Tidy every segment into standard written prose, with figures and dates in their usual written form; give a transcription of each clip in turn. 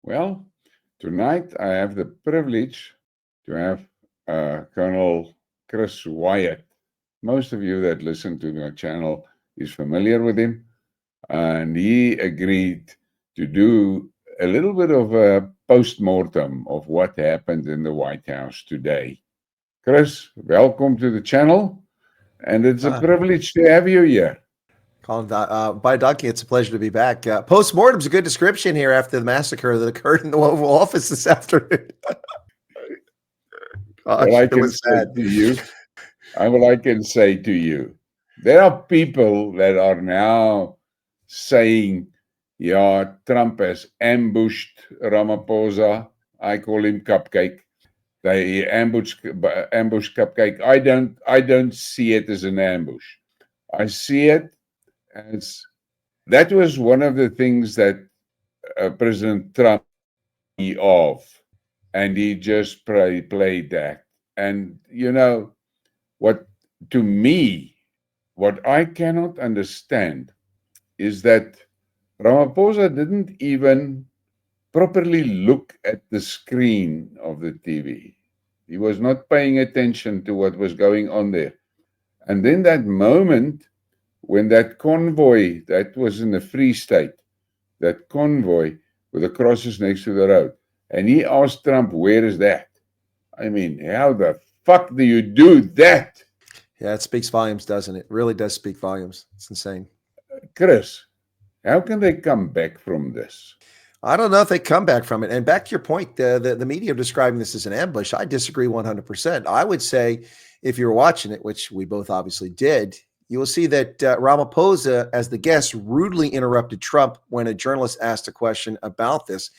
Well, tonight I have the privilege to have Colonel Chris Wyatt. Most of you that listen to my channel is familiar with him, and he agreed to do a little bit of a post-mortem of what happened in the White House today. Chris, welcome to the channel, and it's a privilege to have you here. Colin, by Donkey, it's a pleasure to be back. Post-mortem's a good description here after the massacre that occurred in the Oval Office this afternoon. Gosh, I can say to you, I can say to you, there are people that are now saying, yeah, Trump has ambushed Ramaphosa. I call him Cupcake. They ambush Cupcake. I don't see it as an ambush. I see it as that was one of the things that President Trump of, and he just played that. And you know what? To me, what I cannot understand is that Ramaphosa didn't even properly look at the screen of the TV. He was not paying attention to what was going on there. And then that moment when that convoy, that was in the Free State, that convoy with the crosses next to the road, and he asked Trump, where is that? I mean, how the fuck do you do that? Yeah, it speaks volumes, doesn't it? It really does speak volumes. It's insane. Chris, how can they come back from this? I don't know if they come back from it. And back to your point, the media are describing this as an ambush. I disagree 100%. I would say if you're watching it, which we both obviously did, you will see that Ramaphosa, as the guest, rudely interrupted Trump when a journalist asked a question about this.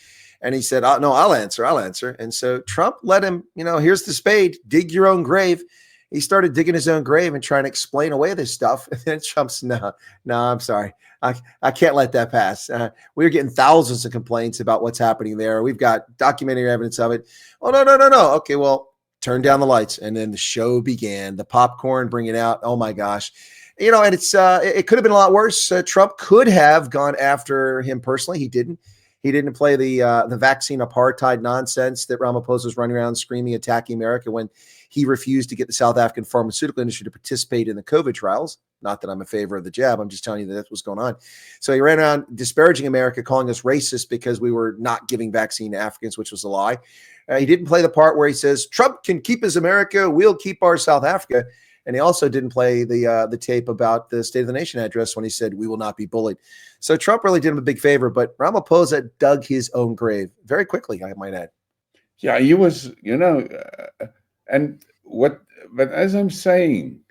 And he said, no, I'll answer. And so Trump let him, here's the spade, dig your own grave. He started digging his own grave and trying to explain away this stuff. And then Trump's, no, I'm sorry. I can't let that pass. We're getting thousands of complaints about what's happening there. We've got documentary evidence of it. Oh, no. Okay, well, turn down the lights. And then the show began. The popcorn, bring it out. Oh, my gosh. And it could have been a lot worse. Trump could have gone after him personally. He didn't. He didn't play the vaccine apartheid nonsense that Ramaphosa was running around screaming, attacking America when he refused to get the South African pharmaceutical industry to participate in the COVID trials. Not that I'm a favor of the jab. I'm just telling you that that's what's going on. So he ran around disparaging America, calling us racist because we were not giving vaccine to Africans, which was a lie. He didn't play the part where he says, Trump can keep his America, we'll keep our South Africa. And he also didn't play the tape about the State of the Nation address when he said, we will not be bullied. So Trump really did him a big favor, but Ramaphosa dug his own grave very quickly, I might add. Yeah, he was, but as I'm saying,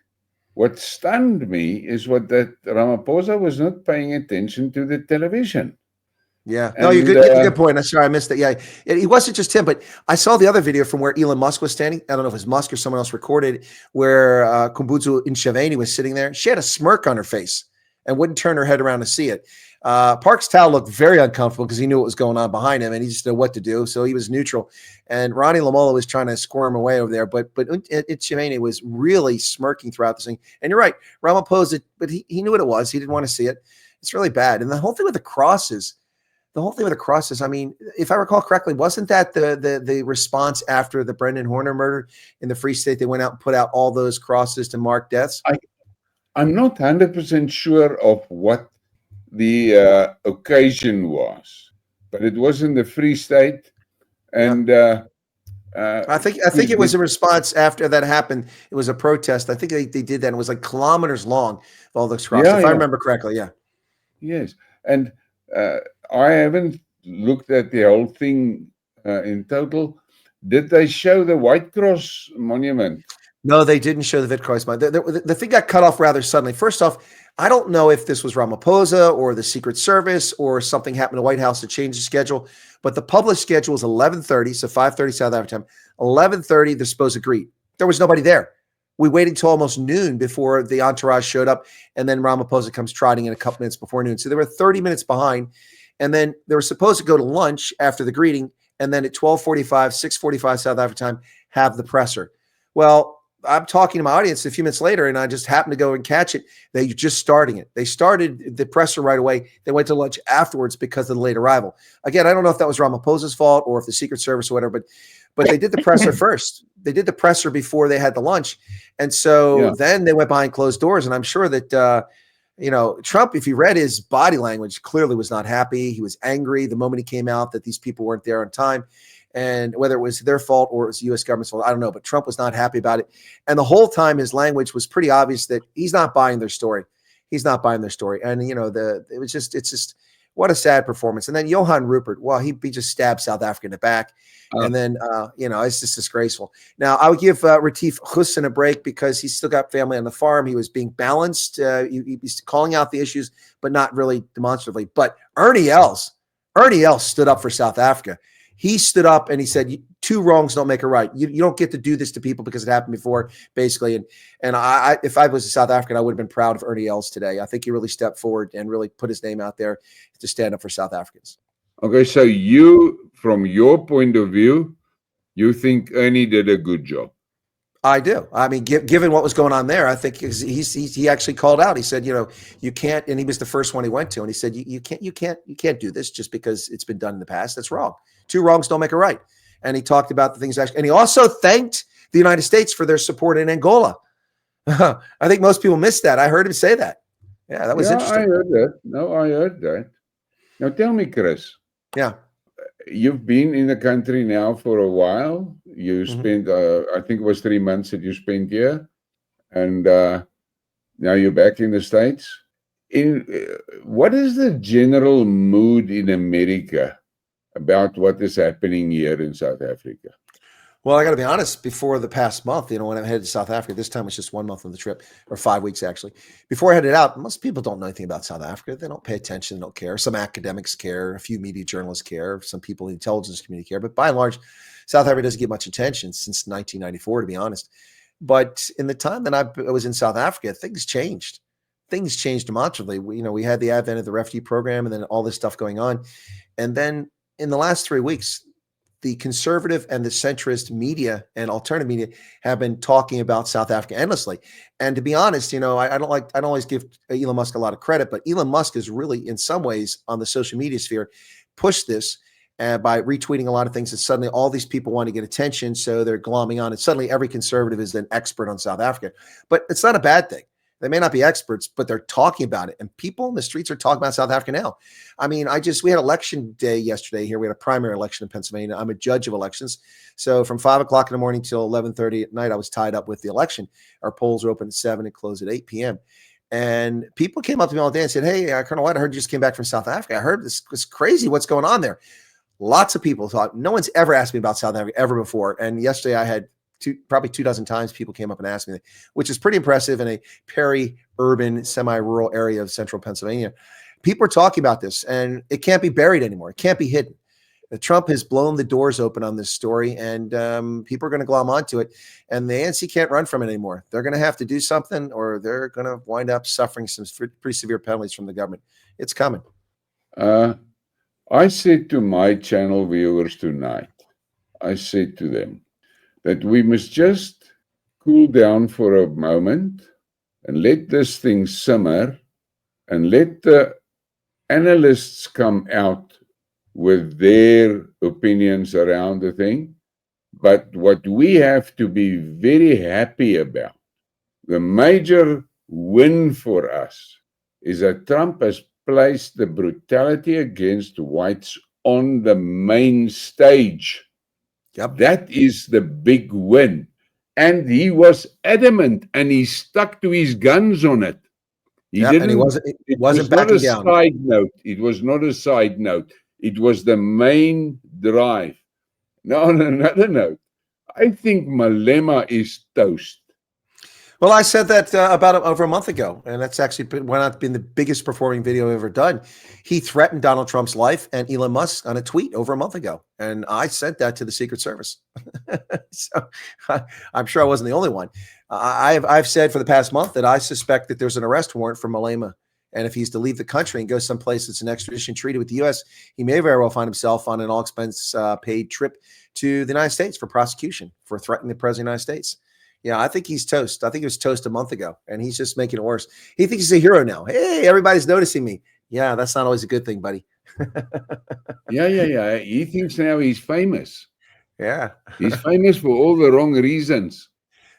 what stunned me is that Ramaphosa was not paying attention to the television. Yeah, no, you're good. Good point. I'm sorry, I missed that. Yeah, it wasn't just him, but I saw the other video from where Elon Musk was standing. I don't know if it was Musk or someone else recorded where Kumbutsu Ntshavheni was sitting there. She had a smirk on her face and wouldn't turn her head around to see it. Parks Tao looked very uncomfortable because he knew what was going on behind him and he just knew what to do. So he was neutral. And Ronnie Lamola was trying to squirm away over there. But Ntshavheni was really smirking throughout this thing. And you're right, Ramaphosa, but he knew what it was. He didn't want to see it. It's really bad. And the whole thing with the crosses, I mean, if I recall correctly, wasn't that the response after the Brendan Horner murder in the Free State? They went out and put out all those crosses to mark deaths. I'm not 100% sure of what the occasion was, but it was in the Free State, and I think it was a response after that happened. It was a protest. I think they did that. It was like kilometers long, all those crosses, if I remember correctly. Yeah. Yes, and I haven't looked at the whole thing in total. Did they show the White Cross monument? No, they didn't show the Vidcross monument. The thing got cut off rather suddenly. First off, I don't know if this was Ramaphosa or the Secret Service or something happened to White House to change the schedule, but the published schedule was 11:30, so 5:30 South African time. 11:30, they're supposed to greet. There was nobody there. We waited until almost noon before the entourage showed up, and then Ramaphosa comes trotting in a couple minutes before noon. So they were 30 minutes behind, and then they were supposed to go to lunch after the greeting, and then at 12:45, 6:45 South African time, have the presser. Well, I'm talking to my audience a few minutes later, and I just happened to go and catch it. They're just starting it. They started the presser right away. They went to lunch afterwards because of the late arrival. Again, I don't know if that was Ramaphosa's fault or if the Secret Service or whatever, but they did the presser first. They did the presser before they had the lunch. And so then they went behind closed doors. And I'm sure that, Trump, if you read his body language, clearly was not happy. He was angry the moment he came out that these people weren't there on time. And whether it was their fault or it was the U.S. government's fault, I don't know. But Trump was not happy about it. And the whole time his language was pretty obvious that he's not buying their story. He's not buying their story. And, it's just what a sad performance. And then Johan Rupert, well, he just stabbed South Africa in the back. And then, it's just disgraceful. Now, I would give Retief Hussein a break because he's still got family on the farm. He was being balanced. He's calling out the issues, but not really demonstratively. But Ernie Els stood up for South Africa. He stood up and he said, 2 wrongs don't make a right. You don't get to do this to people because it happened before, basically. And I if I was a South African, I would have been proud of Ernie Els today. I think he really stepped forward and really put his name out there to stand up for South Africans. Okay, so you, from your point of view, you think Ernie did a good job? I do. I mean, given what was going on there, I think he actually called out. He said, you can't, and he was the first one he went to, and he said, you can't do this just because it's been done in the past. That's wrong. 2 wrongs don't make a right. And he talked about the things actually, and he also thanked the United States for their support in Angola. I think most people missed that. I heard him say that. Yeah, that was interesting. I heard that. No, I heard that. Now tell me, Chris. Yeah. You've been in the country now for a while. You spent, I think it was 3 months that you spent here. And now you're back in the States. What is the general mood in America about what is happening here in South Africa? Well, I got to be honest, before the past month, when I headed to South Africa, this time was just 1 month of the trip, or 5 weeks actually. Before I headed out, most people don't know anything about South Africa. They don't pay attention, they don't care. Some academics care, a few media journalists care, some people in the intelligence community care. But by and large, South Africa doesn't get much attention since 1994, to be honest. But in the time that I was in South Africa, things changed. Things changed demonstrably. We had the advent of the refugee program and then all this stuff going on. And then in the last 3 weeks, the conservative and the centrist media and alternative media have been talking about South Africa endlessly. And to be honest, I don't always give Elon Musk a lot of credit, but Elon Musk is really, in some ways, on the social media sphere, pushed this by retweeting a lot of things. And suddenly all these people want to get attention, so they're glomming on it. Suddenly every conservative is an expert on South Africa. But it's not a bad thing. They may not be experts, but they're talking about it. And people in the streets are talking about South Africa now. I mean, we had election day yesterday here. We had a primary election in Pennsylvania. I'm a judge of elections. So from 5 o'clock in the morning till 11:30 at night, I was tied up with the election. Our polls are open at 7 and close at 8 p.m. And people came up to me all day and said, hey, Colonel Wyatt, I heard you just came back from South Africa. I heard this was crazy. What's going on there? Lots of people thought, no one's ever asked me about South Africa ever before. And yesterday I had probably 24 times people came up and asked me, which is pretty impressive in a peri-urban, semi-rural area of central Pennsylvania. People are talking about this, and it can't be buried anymore. It can't be hidden. Trump has blown the doors open on this story, and people are going to glom onto it, and the ANC can't run from it anymore. They're going to have to do something, or they're going to wind up suffering some pretty severe penalties from the government. It's coming. I said to my channel viewers tonight, I said to them, that we must just cool down for a moment and let this thing simmer and let the analysts come out with their opinions around the thing. But what we have to be very happy about, the major win for us, is that Trump has placed the brutality against whites on the main stage. Yep. That is the big win. And he was adamant and he stuck to his guns on it. He didn't. It wasn't backing down. Side note. It was not a side note. It was the main drive. Now, on another note, I think Malema is toast. Well, I said that about over a month ago, and that's actually been the biggest performing video I've ever done. He threatened Donald Trump's life and Elon Musk on a tweet over a month ago, and I sent that to the Secret Service. So I'm sure I wasn't the only one. I've said for the past month that I suspect that there's an arrest warrant for Malema, and if he's to leave the country and go someplace that's an extradition treaty with the U.S., he may very well find himself on an all-expense paid trip to the United States for prosecution for threatening the president of the United States. Yeah, I think he's toast. I think he was toast a month ago, and he's just making it worse. He thinks he's a hero now. Hey, everybody's noticing me. Yeah, that's not always a good thing, buddy. Yeah. He thinks now he's famous. Yeah. He's famous for all the wrong reasons.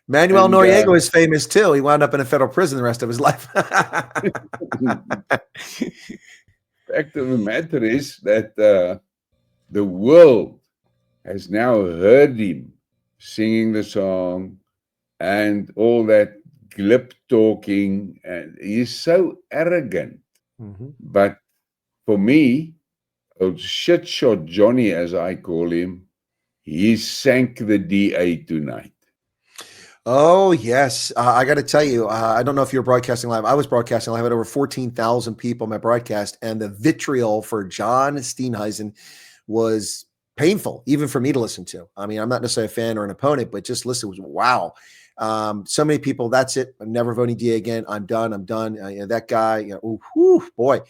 Manuel Noriega is famous too. He wound up in a federal prison the rest of his life. Fact of the matter is that the world has now heard him singing the song and all that glib talking, and he's so arrogant. Mm-hmm. But for me, old shit shot Johnny, as I call him, he sank the DA tonight. Oh, yes. I got to tell you, I don't know if you're broadcasting live. I was broadcasting live. I had over 14,000 people in my broadcast, and the vitriol for John Steenhuizen was painful, even for me to listen to. I mean, I'm not necessarily a fan or an opponent, but just listen, it was wow. So many people, that's it. I'm never voting DA again. I'm done. That guy, boy.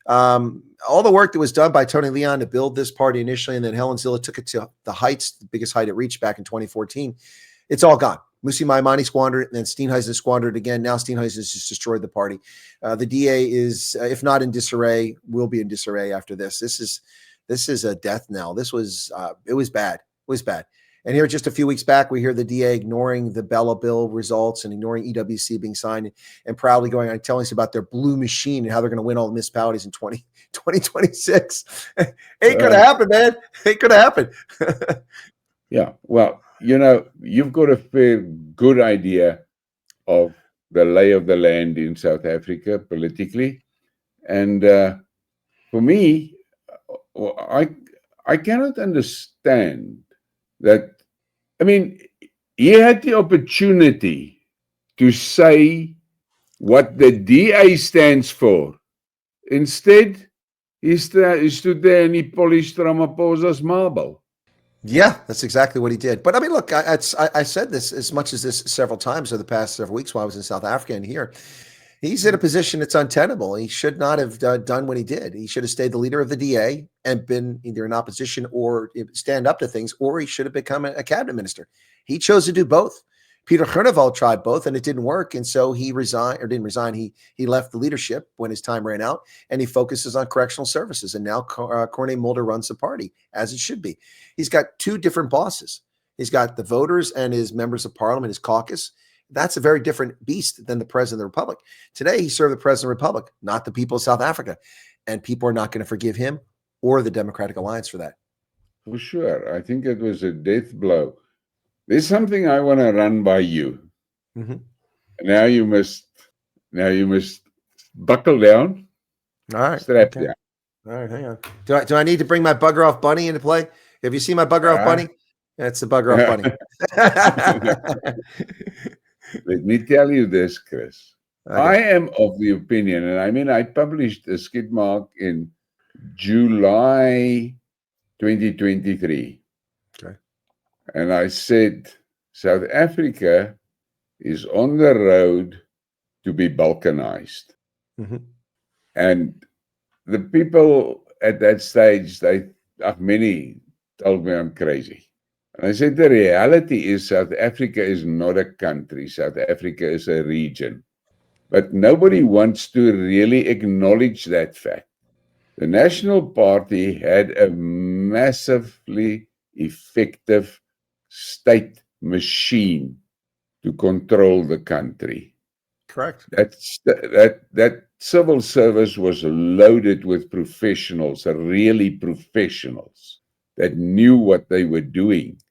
All the work that was done by Tony Leon to build this party initially, and then Helen Zilla took it to the heights, the biggest height it reached back in 2014. It's all gone. Musi Maimani squandered it, and then Steenhuizen squandered it again. Now Steenhuizen has just destroyed the party. The DA is, if not in disarray, will be in disarray after this. This is a death knell. It was bad. It was bad. And here just a few weeks back, we hear the DA ignoring the Bella Bill results and ignoring EWC being signed and proudly going on telling us about their blue machine and how they're going to win all the municipalities in 2026. Ain't going to happen, man. Ain't going to happen. Yeah. Well, you've got a fair good idea of the lay of the land in South Africa politically. And for me, I cannot understand that. I mean, he had the opportunity to say what the DA stands for. Instead, he stood there and he polished Ramaphosa's marble. Yeah, that's exactly what he did. But I mean, look, I said this as much as this several times over the past several weeks while I was in South Africa and here. He's in a position that's untenable. He should not have done what he did. He should have stayed the leader of the DA and been either in opposition or stand up to things, or he should have become a cabinet minister. He chose to do both. Peter Groenewald tried both, and it didn't work. And so he didn't resign. He left the leadership when his time ran out, and he focuses on correctional services. And now Corné Mulder runs the party, as it should be. He's got two different bosses. He's got the voters and his members of parliament, his caucus. That's a very different beast than the president of the republic. Today, he served the president of the republic, not the people of South Africa. And people are not going to forgive him or the Democratic Alliance for that. For sure. I think it was a death blow. There's something I want to run by you. Mm-hmm. Now you must buckle down. All right. Strap down. All right, hang on. Do I need to bring my bugger off bunny into play? Have you seen my bugger off bunny? That's the bugger off bunny. Let me tell you this, Chris. Okay. I am of the opinion, and I mean, I published a Skidmark in July 2023. Okay. And I said, South Africa is on the road to be balkanized. Mm-hmm. And the people at that stage, many told me I'm crazy. And I said, the reality is South Africa is not a country. South Africa is a region. But nobody wants to really acknowledge that fact. The National Party had a massively effective state machine to control the country. Correct. That civil service was loaded with professionals, really professionals that knew what they were doing.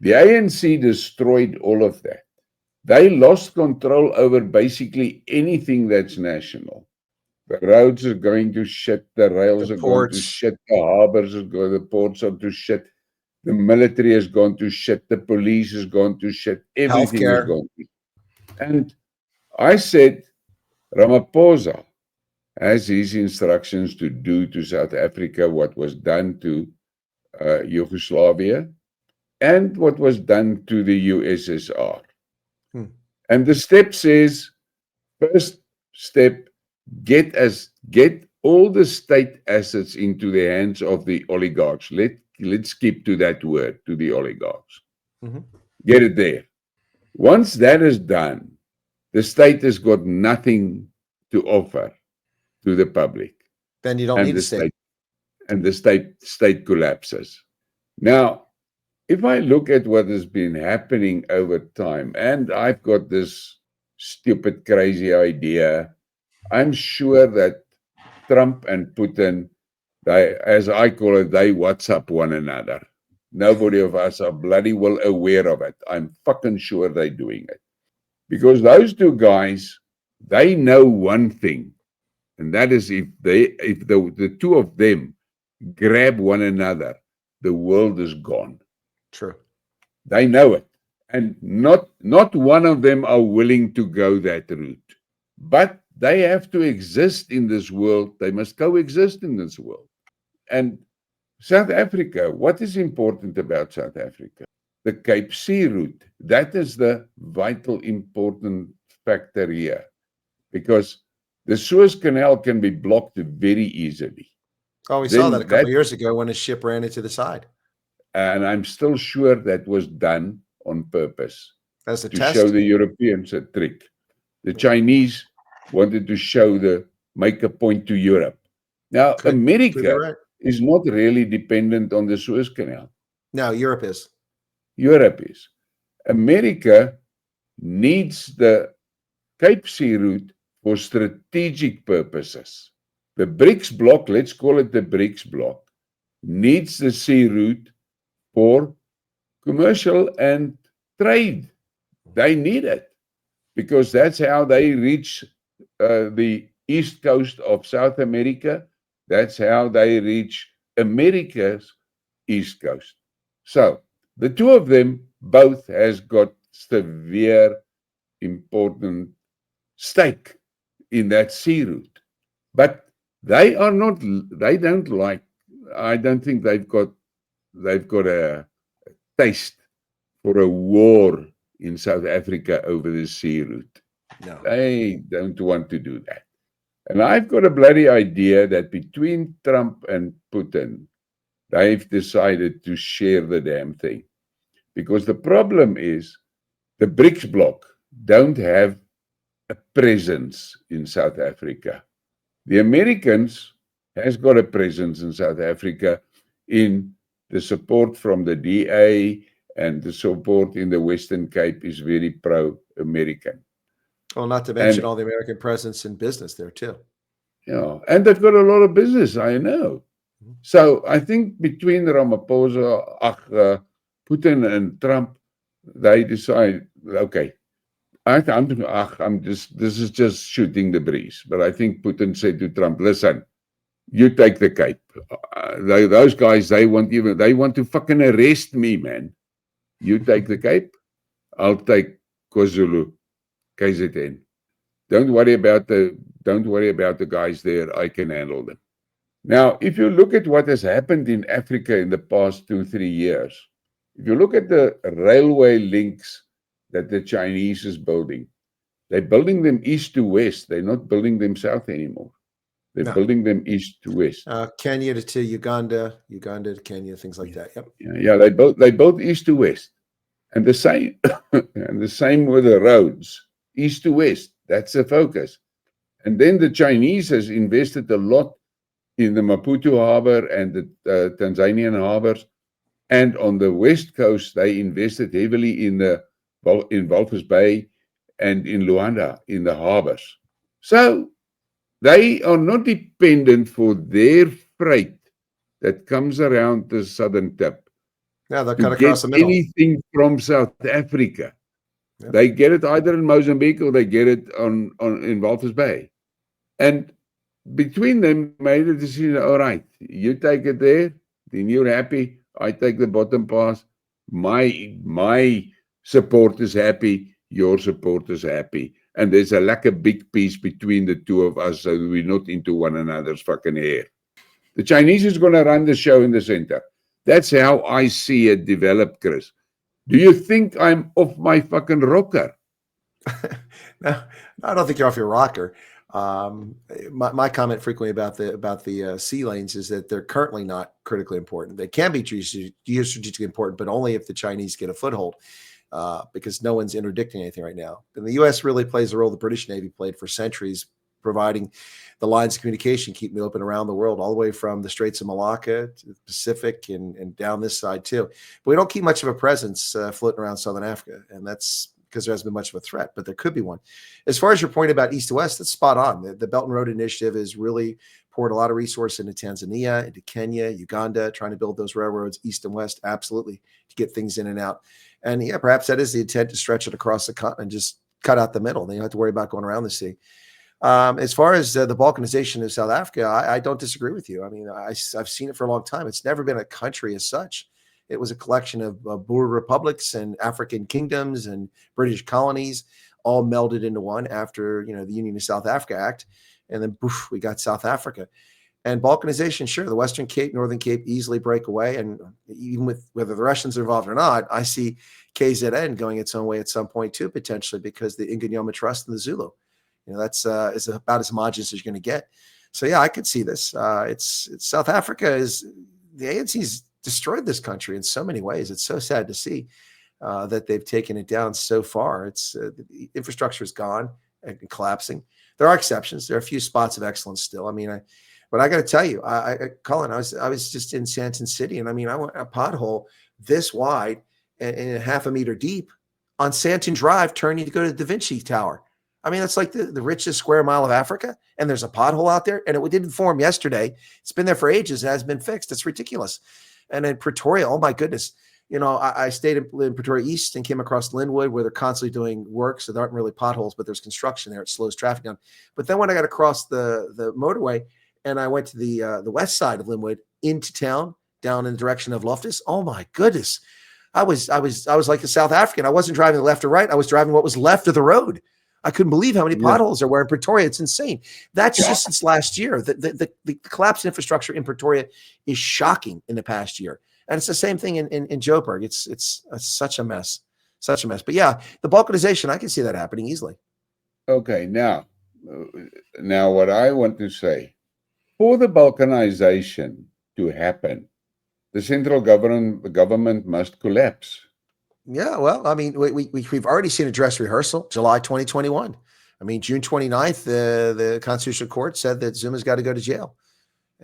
The ANC destroyed all of that. They lost control over basically anything that's national. The roads are going to shit, the rails are going to shit, the harbors are going, the ports are to shit, the military has gone to shit, the police has gone to shit, everything is gone to shit. And I said, Ramaphosa has his instructions to do to South Africa what was done to Yugoslavia and what was done to the USSR. And the step says, first step, get all the state assets into the hands of the oligarchs. Let's skip to that word, to the oligarchs. Mm-hmm. Get it there. Once that is done, the state has got nothing to offer to the public, Then you don't and need the state. the state collapses. Now, if I look at what has been happening over time, and I've got this stupid, crazy idea, I'm sure that Trump and Putin, they, as I call it, they WhatsApp one another. Nobody of us are bloody well aware of it. I'm fucking sure they're doing it. Because those two guys, they know one thing, and that is if the two of them grab one another, the world is gone. True. They know it. And not one of them are willing to go that route. But they have to exist in this world. They must coexist in this world. And South Africa, what is important about South Africa? The Cape Sea route. That is the vital important factor here. Because the Suez Canal can be blocked very easily. Oh, we saw that a couple of years ago when a ship ran into the side. And I'm still sure that was done on purpose. As a to test. show the Europeans a trick. The Chinese wanted to make a point to Europe. Now, America is not really dependent on the Suez Canal. No, Europe is. Europe is. America needs the Cape Sea route for strategic purposes. The BRICS bloc, let's call it the BRICS bloc, needs the sea route for commercial and trade. They need it because that's how they reach the east coast of South America. That's how they reach America's east coast. So the two of them both has got severe important stake in that sea route. But they are not, they don't like, I don't think they've got a taste for a war in South Africa over the sea route. No. They don't want to do that. And I've got a bloody idea that between Trump and Putin, they've decided to share the damn thing. Because the problem is the BRICS bloc don't have a presence in South Africa. The Americans has got a presence in South Africa in the support from the DA, and the support in the Western Cape is very pro-American. Well, not to mention all the American presence in business there too. Yeah, and they've got a lot of business, I know. So I think between Ramaphosa, Putin and Trump, they decide, okay, this is just shooting the breeze. But I think Putin said to Trump, listen, you take the Cape. Those guys, they want to fucking arrest me, man. You take the Cape, I'll take KwaZulu, KZN. Don't worry about the guys there. I can handle them. Now, if you look at what has happened in Africa in the past 2-3 years, if you look at the railway links that the Chinese is building, they're building them east to west. They're not building them south anymore. They're building them east to west. Kenya to Uganda, Uganda to Kenya, things like that. Yep. Yeah, they built east to west, and the same, and the same with the roads, east to west. That's the focus. And then the Chinese has invested a lot in the Maputo harbor and the Tanzanian harbors, and on the west coast they invested heavily in Walvis Bay and in Luanda in the harbors. So they are not dependent for their freight that comes around the southern tip. Yeah, they'll cut across the middle. Anything from South Africa. Yeah. They get it either in Mozambique or they get it in Walvis Bay. And between them made a decision, all right, you take it there, then you're happy. I take the bottom pass. My support is happy. Your support is happy. And there's a big piece between the two of us so we're not into one another's fucking hair. The Chinese is going to run the show in the center. That's how I see it develop, Chris. Do you think I'm off my fucking rocker? No, I don't think you're off your rocker. My comment frequently about the sea lanes is that they're currently not critically important. They can be strategically important, but only if the Chinese get a foothold. because no one's interdicting anything right now. And the U.S. really plays the role the British Navy played for centuries, providing the lines of communication, keeping me open around the world, all the way from the Straits of Malacca to the Pacific and down this side too. But we don't keep much of a presence floating around Southern Africa, and that's because there hasn't been much of a threat, but there could be one. As far as your point about East to West, that's spot on. The Belt and Road Initiative has really poured a lot of resource into Tanzania, into Kenya, Uganda, trying to build those railroads east and west, absolutely, to get things in and out. And yeah, perhaps that is the intent, to stretch it across the continent, just cut out the middle. Then you don't have to worry about going around the sea. As far as the Balkanization of South Africa, I don't disagree with you. I mean, I've seen it for a long time. It's never been a country as such. It was a collection of Boer republics and African kingdoms and British colonies, all melded into one after, the Union of South Africa Act. And then poof, we got South Africa. And Balkanization, sure, the Western Cape, Northern Cape easily break away. And even with whether the Russians are involved or not, I see KZN going its own way at some point too, potentially, because the Inganyama Trust and the Zulu. That's is about as homogenous as you're going to get. So yeah, I could see this. It's South Africa is the ANC's destroyed this country in so many ways. It's so sad to see that they've taken it down so far. It's the infrastructure is gone and collapsing. There are exceptions. There are a few spots of excellence still. I mean, but I got to tell you, Colyn, I was just in Santon City, and I mean, I went a pothole this wide and half a meter deep on Santon Drive, turning to go to the Da Vinci Tower. I mean, that's like the richest square mile of Africa, and there's a pothole out there, and it didn't form yesterday. It's been there for ages. It hasn't been fixed. It's ridiculous. And in Pretoria, oh my goodness. I stayed in Pretoria East and came across Linwood, where they're constantly doing work. So there aren't really potholes, but there's construction there. It slows traffic down. But then when I got across the motorway and I went to the west side of Linwood into town, down in the direction of Loftus, oh my goodness. I was like a South African. I wasn't driving left or right. I was driving what was left of the road. I couldn't believe how many potholes there were in Pretoria. It's insane. That's just since last year. The collapsed infrastructure in Pretoria is shocking in the past year. And it's the same thing in Joburg. It's such a mess, such a mess. But yeah, the balkanization, I can see that happening easily. Okay, now what I want to say, for the balkanization to happen, the central government must collapse. Yeah, well, I mean, we've already seen a dress rehearsal, July 2021. I mean, June 29th, the Constitutional Court said that Zuma's got to go to jail.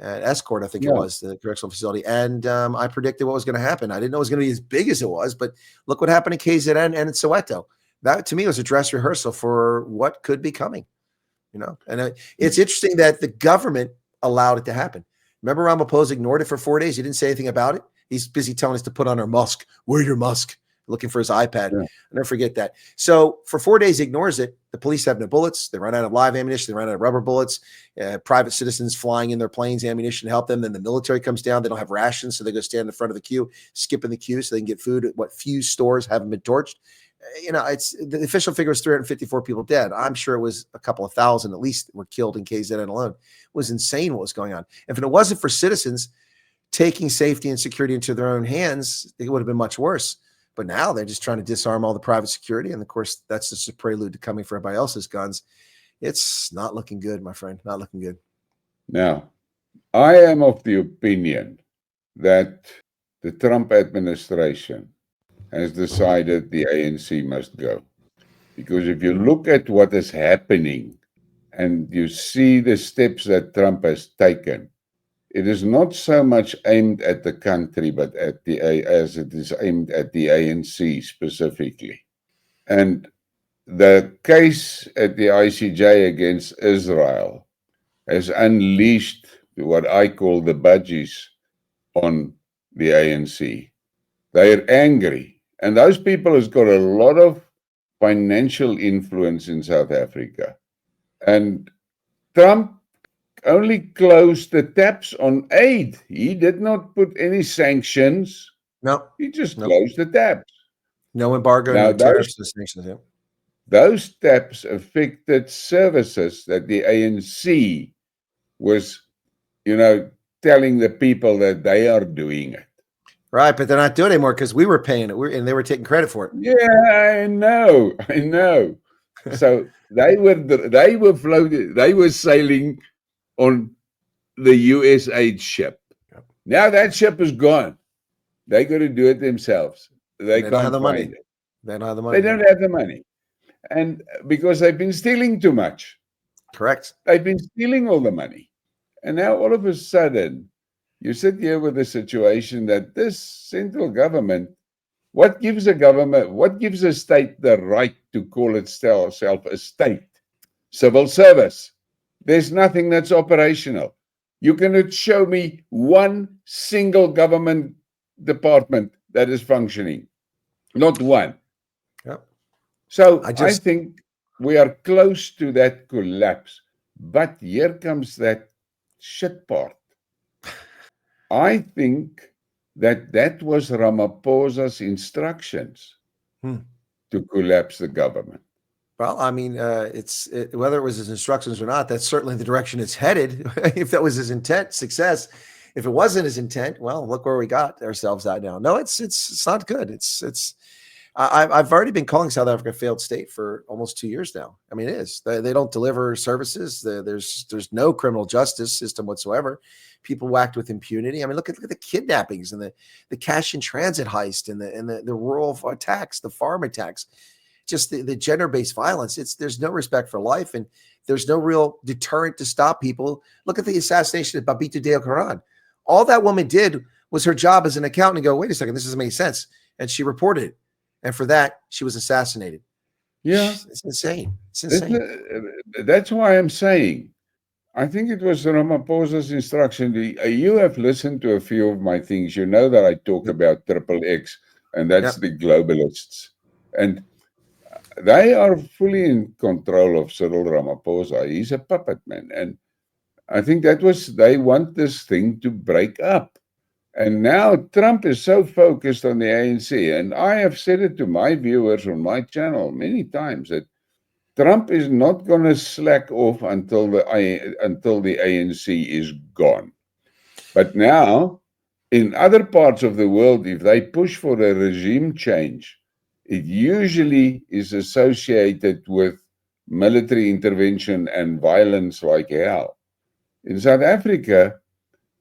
At Escort, I think it was, the correctional facility. And I predicted what was going to happen. I didn't know it was going to be as big as it was, but look what happened in KZN and in Soweto. That, to me, was a dress rehearsal for what could be coming. And it's interesting that the government allowed it to happen. Remember, Ramaphosa ignored it for 4 days. He didn't say anything about it. He's busy telling us to put on our mask. Wear your mask. Looking for his iPad. Yeah. I'll never forget that. So for 4 days, he ignores it. The police have no bullets. They run out of live ammunition. They run out of rubber bullets. Private citizens flying in their planes, ammunition to help them. Then the military comes down. They don't have rations, so they go stand in the front of the queue, skipping the queue so they can get food at what few stores haven't been torched. It's the official figure is 354 people dead. I'm sure it was a couple of thousand at least were killed in KZN alone. It was insane what was going on. If it wasn't for citizens taking safety and security into their own hands, it would have been much worse. But now they're just trying to disarm all the private security. And of course, that's just a prelude to coming for everybody else's guns. It's not looking good, my friend. Not looking good. Now, I am of the opinion that the Trump administration has decided the ANC must go. Because if you look at what is happening and you see the steps that Trump has taken, it is not so much aimed at the country, but as it is aimed at the ANC specifically. And the case at the ICJ against Israel has unleashed what I call the budgies on the ANC. They're angry. And those people has got a lot of financial influence in South Africa. And Trump only closed the taps on aid. He did not put any sanctions. No. He just closed the taps. No embargo, no tariffs, no sanctions. Yeah. Those taps affected services that the ANC was, telling the people that they are doing it. Right, but they're not doing it anymore because we were paying it, and they were taking credit for it. Yeah, I know. So they were floating. They were sailing on the US aid ship. Yep. Now that ship is gone. They got to do it themselves. They don't have the money. They don't have the They money. don't have the money. And because they've been stealing too much. Correct. They've been stealing all the money. And now all of a sudden, you sit here with a situation that this central government, what gives a state the right to call itself a state? Civil service. There's nothing that's operational. You cannot show me one single government department that is functioning. Not one. Yep. So I think we are close to that collapse. But here comes that shit part. I think that was Ramaphosa's instructions to collapse the government. Well, I mean, whether it was his instructions or not, that's certainly the direction it's headed. If that was his intent, success. If it wasn't his intent, well, look where we got ourselves at now. No, it's not good. I've already been calling South Africa a failed state for almost 2 years now. I mean, it is. They don't deliver services. There's no criminal justice system whatsoever. People whacked with impunity. I mean, look at the kidnappings and the cash in transit heist and the rural attacks, the farm attacks, just the gender-based violence. There's no respect for life, and there's no real deterrent to stop people. Look at the assassination of Babita Deokaran. All that woman did was her job as an accountant and go, wait a second, this doesn't make sense. And she reported it. And for that, she was assassinated. Yeah. It's insane. It's insane. That's why I'm saying, I think it was Ramaphosa's instruction. You have listened to a few of my things. You know that I talk about XXX, and that's the globalists. And they are fully in control of Cyril Ramaphosa. He's a puppet, man. And I think they want this thing to break up. And now Trump is so focused on the ANC, and I have said it to my viewers on my channel many times that Trump is not going to slack off until the ANC is gone. But now, in other parts of the world, if they push for a regime change, it usually is associated with military intervention and violence like hell. In South Africa,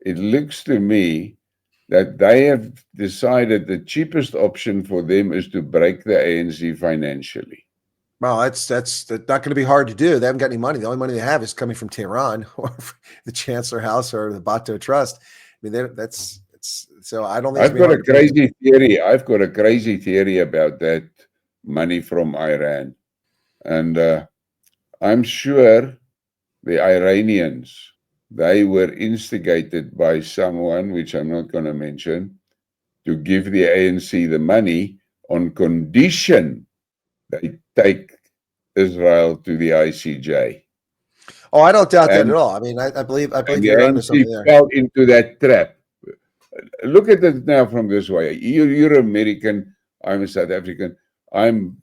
it looks to me that they have decided the cheapest option for them is to break the ANC financially. Well, that's not going to be hard to do. They haven't got any money. The only money they have is coming from Tehran or the Chancellor House or the Bato Trust. I mean, so I don't think I've got a crazy theory. I've got a crazy theory about that money from Iran, and I'm sure the Iranians, they were instigated by someone, which I'm not going to mention, to give the ANC the money on condition they take Israel to the ICJ. Oh, I don't doubt that at all. I mean, I believe you're onto something there. Fell into that trap. Look at it now from this way. You're American. I'm a South African. I've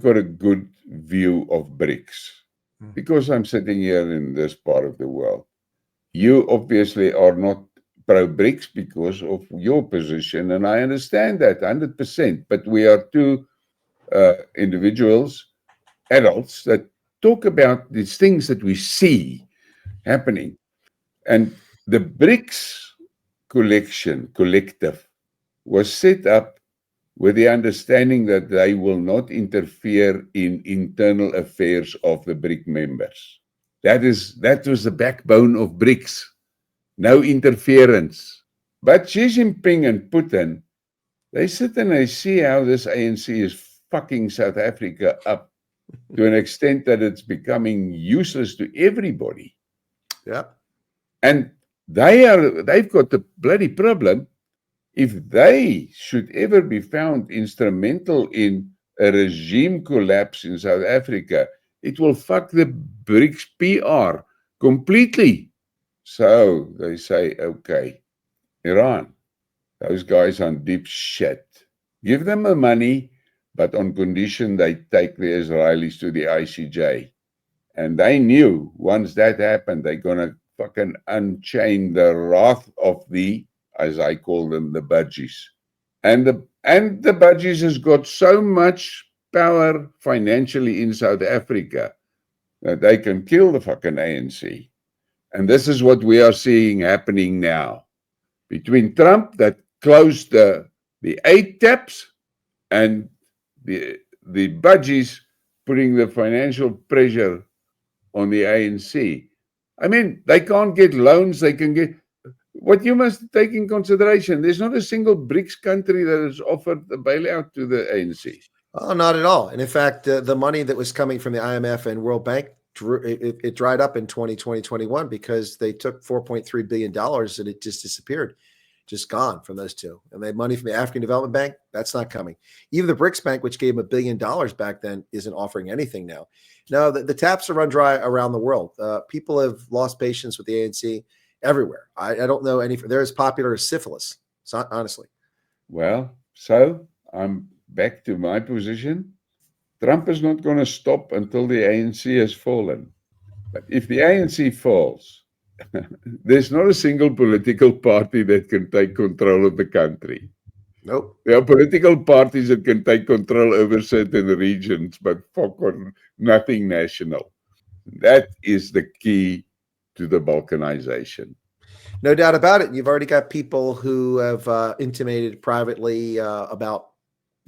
got a good view of BRICS because I'm sitting here in this part of the world. You obviously are not pro-BRICS because of your position, and I understand that 100%. But we are two individuals, adults, that talk about these things that we see happening. And the BRICS collective was set up with the understanding that they will not interfere in internal affairs of the BRIC members. That was the backbone of BRICS. No interference. But Xi Jinping and Putin, they sit and they see how this ANC is fucking South Africa up to an extent that it's becoming useless to everybody. Yeah. And they've got the bloody problem. If they should ever be found instrumental in a regime collapse in South Africa, it will fuck the BRICS PR completely. So they say, okay, Iran, those guys on deep shit. Give them the money, but on condition they take the Israelis to the ICJ. And they knew once that happened, they're going to fucking unchain the wrath of the, as I call them, the budgies. And the budgies has got so much power financially in South Africa that they can kill the fucking ANC. And this is what we are seeing happening now. Between Trump, that closed the aid taps, and the budgies putting the financial pressure on the ANC. I mean, they can't get loans. They can get what you must take in consideration. There's not a single BRICS country that has offered a bailout to the ANC. Oh, not at all. And in fact, the money that was coming from the IMF and World Bank, it dried up in 2021 because they took $4.3 billion and it just disappeared, just gone from those two. And they had money from the African Development Bank. That's not coming. Even the BRICS Bank, which gave them $1 billion back then, isn't offering anything now. No, the taps are run dry around the world. People have lost patience with the ANC everywhere. I don't know any. They're as popular as syphilis, honestly. Well, so I'm back to my position. Trump is not going to stop until the ANC has fallen. But if the ANC falls, there's not a single political party that can take control of the country. Nope. There are political parties that can take control over certain regions, but fuck on nothing national. That is the key to the balkanization. No doubt about it. You've already got people who have intimated privately about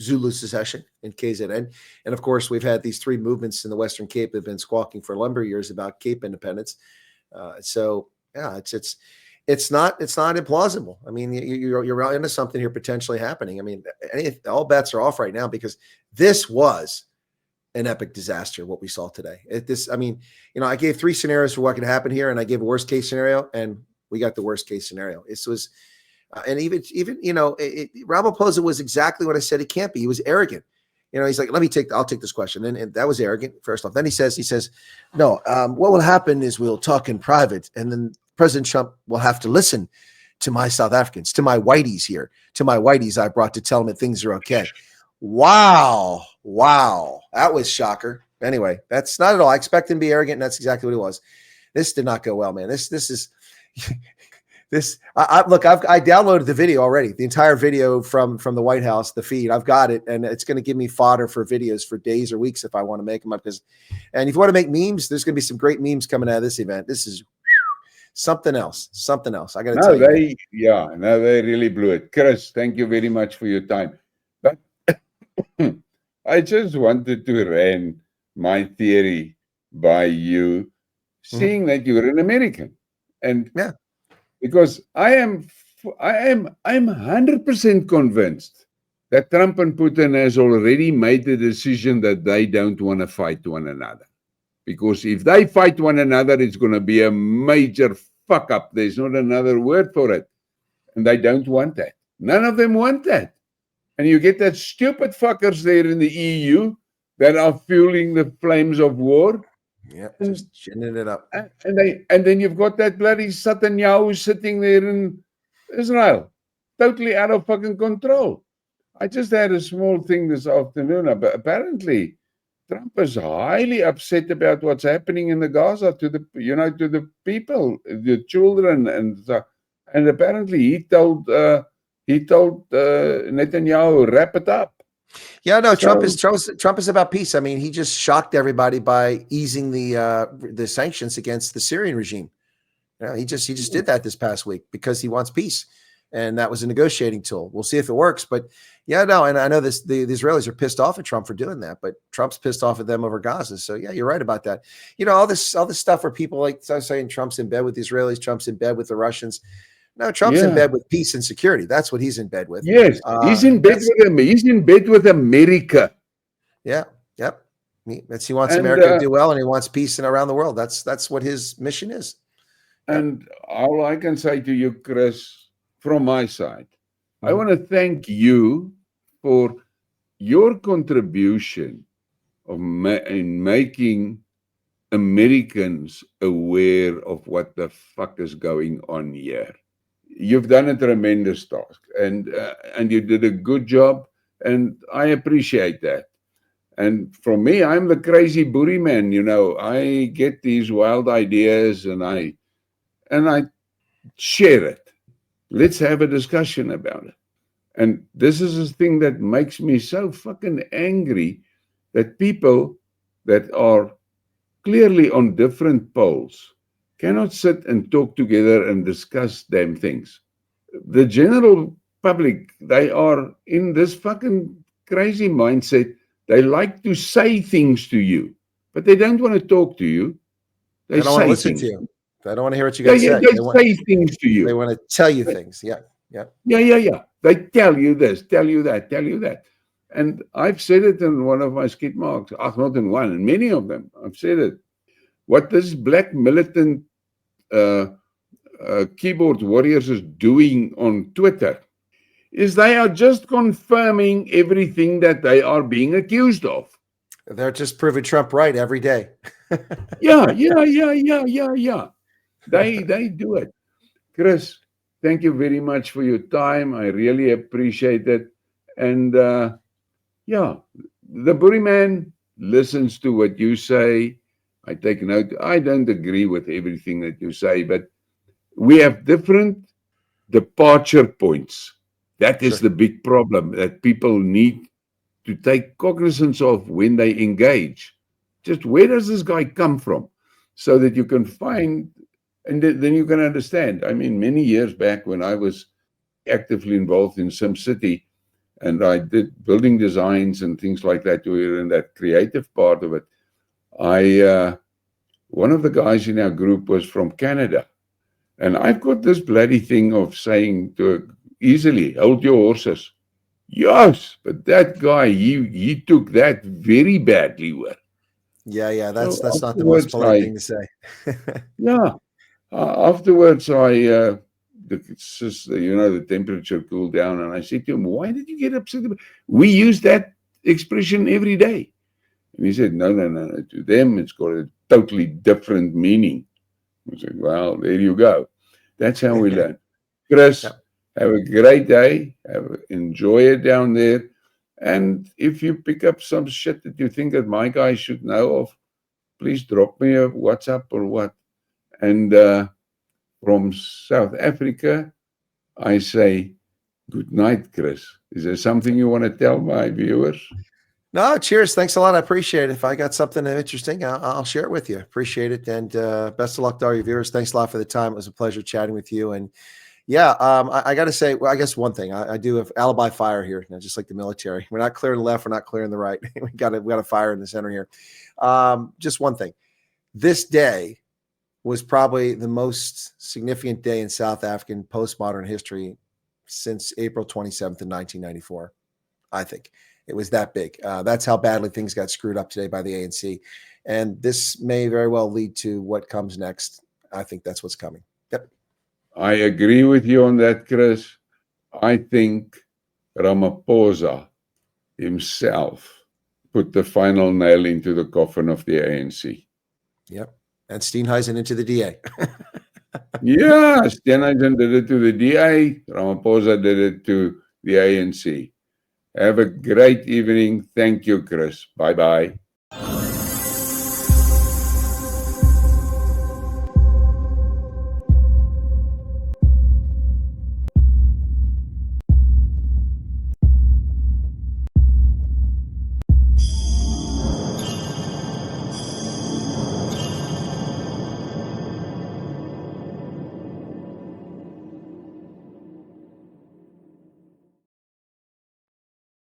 Zulu secession in KZN. And of course, we've had these three movements in the Western Cape that have been squawking for a number of years about Cape independence. So yeah, it's not implausible. I mean, you're into something here potentially happening. I mean, all bets are off right now because this was an epic disaster, what we saw today. I gave three scenarios for what could happen here, and I gave a worst case scenario, and we got the worst case scenario. This was, and even Ramaphosa was exactly what I said he can't be. He was arrogant. He's like, I'll take this question. And that was arrogant, first off. Then he says, no, what will happen is we'll talk in private, and then President Trump will have to listen to my South Africans, to my whiteys here, to my whiteys I brought to tell them that things are okay. Wow. That was shocker. Anyway, that's not at all. I expect him to be arrogant, and that's exactly what it was. This did not go well, man. This is this. I downloaded the video already, the entire video from the White House, the feed. I've got it, and it's going to give me fodder for videos for days or weeks if I want to make them up. And if you want to make memes, there's going to be some great memes coming out of this event. This is something else. I got to tell you. They really blew it. Chris, thank you very much for your time. But I just wanted to run my theory by you, seeing that you're an American. And because I'm 100% convinced that Trump and Putin has already made the decision that they don't want to fight one another. Because if they fight one another, it's going to be a major fuck up. There's not another word for it. And they don't want that. None of them want that. And you get that stupid fuckers there in the EU that are fueling the flames of war. Yeah, just ginning it up. And then you've got that bloody Netanyahu sitting there in Israel, totally out of fucking control. I just had a small thing this afternoon, but apparently Trump is highly upset about what's happening in the Gaza to the people, the children, and apparently he told Netanyahu, wrap it up. Yeah, no, Trump is about peace. I mean, he just shocked everybody by easing the sanctions against the Syrian regime. He just did that this past week because he wants peace, and that was a negotiating tool. We'll see if it works, but and I know the Israelis are pissed off at Trump for doing that, but Trump's pissed off at them over Gaza. So yeah, you're right about that. All this stuff where people like saying Trump's in bed with the Israelis, Trump's in bed with the Russians. No, Trump's in bed with peace and security. That's what he's in bed with. Yes, he's in bed with them. He's in bed with America. Yeah, yep. He wants America to do well, and he wants peace around the world. That's what his mission is. And all I can say to you, Chris, from my side, I want to thank you for your contribution in making Americans aware of what the fuck is going on here. You've done a tremendous task, and you did a good job, and I appreciate that. And for me, I'm the crazy booty man. I get these wild ideas, and I share it. Let's have a discussion about it. And this is the thing that makes me so fucking angry, that people that are clearly on different poles cannot sit and talk together and discuss damn things. The general public, they are in this fucking crazy mindset. They like to say things to you, but they don't want to talk to you. They don't want to say listen things. to you. They don't want to hear what you got to say. They say things to you. They want to tell you things. Yeah. Yeah. They tell you this, tell you that. And I've said it in one of my Skidmarks. Not in one, in many of them. I've said it. What this black militant keyboard warriors is doing on Twitter is they are just confirming everything that they are being accused of. They're just proving Trump right every day. Yeah. They do it. Chris, thank you very much for your time. I really appreciate it. And the Boerie man listens to what you say. I take note. I don't agree with everything that you say, but we have different departure points. That is the big problem that people need to take cognizance of when they engage. Just where does this guy come from? So that you can find, and then you can understand. I mean, many years back when I was actively involved in SimCity, and I did building designs and things like that, we were in that creative part of it. One of the guys in our group was from Canada. And I've got this bloody thing of saying to easily, hold your horses. Yes, but that guy, he took that very badly with. Yeah, that's not the most polite thing to say. Afterwards, the temperature cooled down, and I said to him, "Why did you get upset? We use that expression every day." And he said, "No. To them, it's got a totally different meaning." I said, "Well, there you go. That's how we learn." Chris, have a great day. Enjoy it down there. And if you pick up some shit that you think that my guy should know of, please drop me a WhatsApp or what. And from South Africa, I say, good night, Chris. Is there something you want to tell my viewers? No, cheers. Thanks a lot. I appreciate it. If I got something interesting, I'll share it with you. Appreciate it. And best of luck to all your viewers. Thanks a lot for the time. It was a pleasure chatting with you. And I got to say, well, I guess one thing I do have alibi fire here, just like the military. We're not clearing the left. We're not clearing the right. we got a fire in the center here. Just one thing. This day was probably the most significant day in South African postmodern history since April 27th of 1994. I think it was that big. That's how badly things got screwed up today by the ANC. And this may very well lead to what comes next. I think that's what's coming. Yep. I agree with you on that, Chris. I think Ramaphosa himself put the final nail into the coffin of the ANC. Yep. And Steenhuizen into the DA. Yeah, Steenhuizen did it to the DA. Ramaphosa did it to the ANC. Have a great evening. Thank you, Chris. Bye-bye.